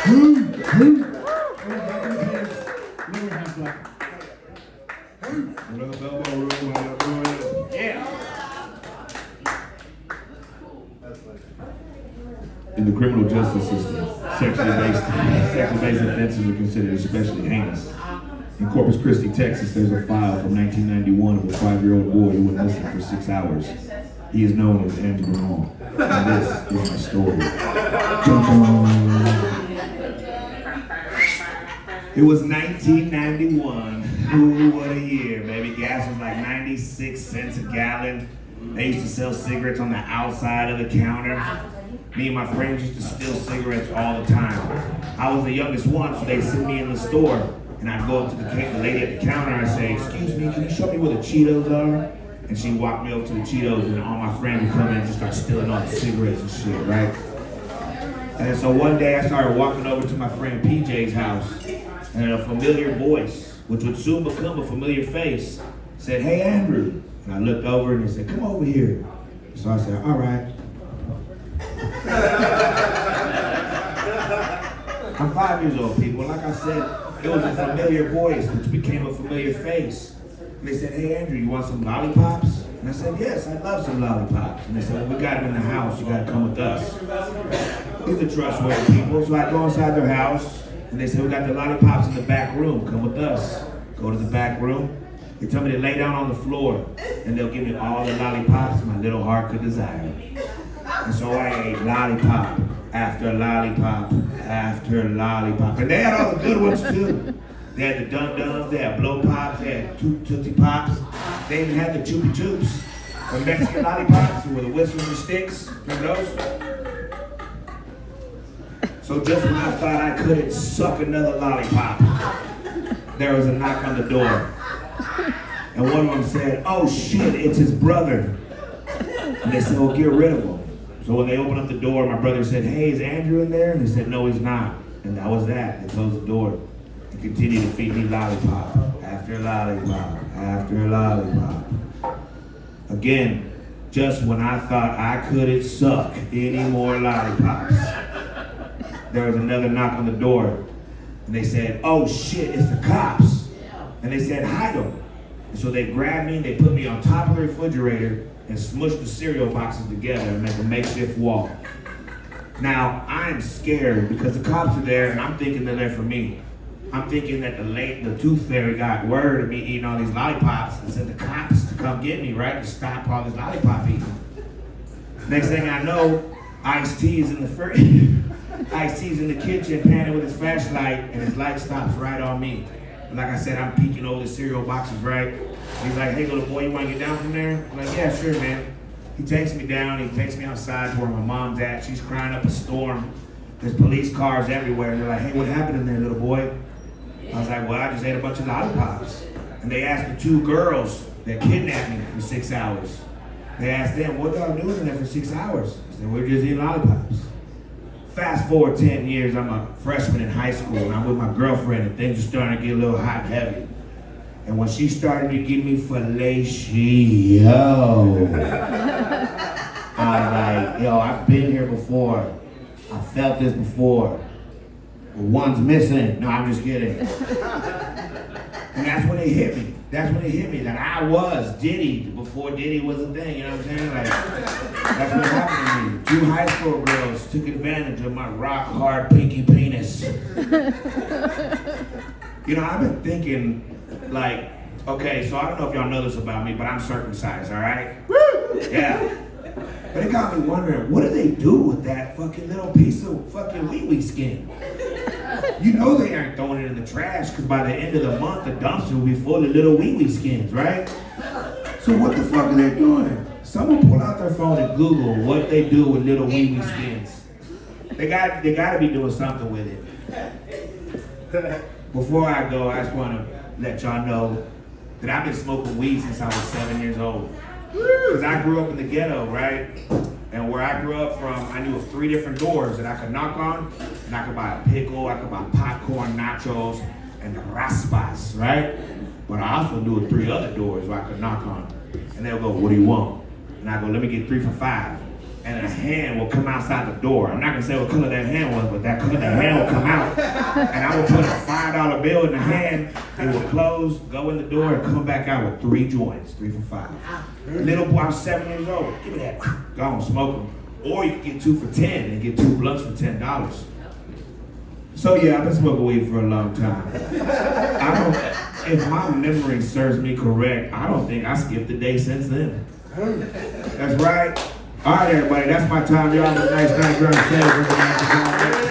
In the criminal justice system, sexually-based offenses are considered especially heinous. In Corpus Christi, Texas, there's a file from 1991 of a 5-year-old boy who went missing for 6 hours. He is known as Bernal. And this is my story. It was 1991. Ooh, what a year, baby. Gas was like 96 cents a gallon. They used to sell cigarettes on the outside of the counter. Me and my friends used to steal cigarettes all the time. I was the youngest one, so they'd send me in the store, and I'd go up to the lady at the counter and say, "Excuse me, can you show me where the Cheetos are?" And she'd walk me over to the Cheetos, and all my friends would come in and just start stealing all the cigarettes and shit, right? And so one day I started walking over to my friend PJ's house, and a familiar voice, which would soon become a familiar face, said, "Hey, Andrew." And I looked over and he said, "Come over here." So I said, "All right." I'm 5 years old, people. Like I said, it was a familiar voice, which became a familiar face. And they said, "Hey, Andrew, you want some lollipops?" And I said, "Yes, I'd love some lollipops." And they said, "Well, we got them in the house. You got to come with us." These are trustworthy people. So I go inside their house, and they said, "We got the lollipops in the back room. Come with us." Go to the back room. They tell me to lay down on the floor, and they'll give me all the lollipops my little heart could desire. And so I ate lollipop after lollipop after lollipop. And they had all the good ones too. They had the Dum-Dums, they had Blow Pops, they had Tootsie Pops. They even had the Choopy Choops, the Mexican lollipops with the whistles and sticks. Remember those? So just when I thought I couldn't suck another lollipop, there was a knock on the door. And one of them said, "Oh shit, it's his brother." And they said, "Well, get rid of him." So when they opened up the door, my brother said, "Hey, is Andrew in there?" And they said, "No, he's not." And that was that. They closed the door and continued to feed me lollipop after lollipop after lollipop. Again, just when I thought I couldn't suck any more lollipops, there was another knock on the door. And they said, "Oh shit, it's the cops." And they said, "Hide them." And so they grabbed me, they put me on top of the refrigerator and smushed the cereal boxes together and make a makeshift wall. Now, I'm scared because the cops are there and I'm thinking they're there for me. I'm thinking that the tooth fairy got word of me eating all these lollipops and sent the cops to come get me, right? To stop all this lollipop eating. Next thing I know, Ice-T is in the Ice-T's in the kitchen panning with his flashlight and his light stops right on me. And like I said, I'm peeking over the cereal boxes, right? He's like, "Hey, little boy, you want to get down from there?" I'm like, "Yeah, sure, man." He takes me down. He takes me outside to where my mom's at. She's crying up a storm. There's police cars everywhere. And they're like, "Hey, what happened in there, little boy?" I was like, "Well, I just ate a bunch of lollipops." And they asked the 2 girls that kidnapped me for 6 hours. They asked them, "What y'all doing in there for 6 hours?" I said, "We're just eating lollipops." Fast forward 10 years, I'm a freshman in high school, and I'm with my girlfriend, and things are starting to get a little hot and heavy. And when she started to give me fellatio, I was like, "Yo, I've been here before. I felt this before. One's missing." No, I'm just kidding. And that's when it hit me. That's when it hit me that I was Diddy before Diddy was a thing, you know what I'm saying? Like, that's what happened to me. 2 high school girls took advantage of my rock hard pinky penis. You know, I've been thinking, like, okay, so I don't know if y'all know this about me, but I'm circumcised, all right? Woo! Yeah. But it got me wondering, what do they do with that fucking little piece of fucking wee-wee skin? You know they aren't throwing it in the trash, because by the end of the month, the dumpster will be full of little wee-wee skins, right? So what the fuck are they doing? Someone pull out their phone and Google what they do with little wee-wee skins. They got to be doing something with it. Before I go, I just want to let y'all know that I've been smoking weed since I was 7 years old. Because I grew up in the ghetto, right? And where I grew up from, I knew of 3 different doors that I could knock on, and I could buy a pickle, I could buy popcorn, nachos, and raspas, right? But I also knew of 3 other doors where I could knock on. And they'll go, "What do you want?" And I go, "Let me get 3 for $5. and a hand will come outside the door. I'm not gonna say what color that hand was, but that color that hand will come out. And I would put a $5 bill in the hand, it would close, go in the door, and come back out with 3 joints, 3 for $5. Little boy, I was 7 years old. Give me that. Go on, smoke them. Or you can get 2 for $10 and get 2 blunts for $10. So yeah, I've been smoking weed for a long time. If my memory serves me correct, I don't think I skipped a day since then. That's right. All right, everybody, that's my time. Y'all have a nice night.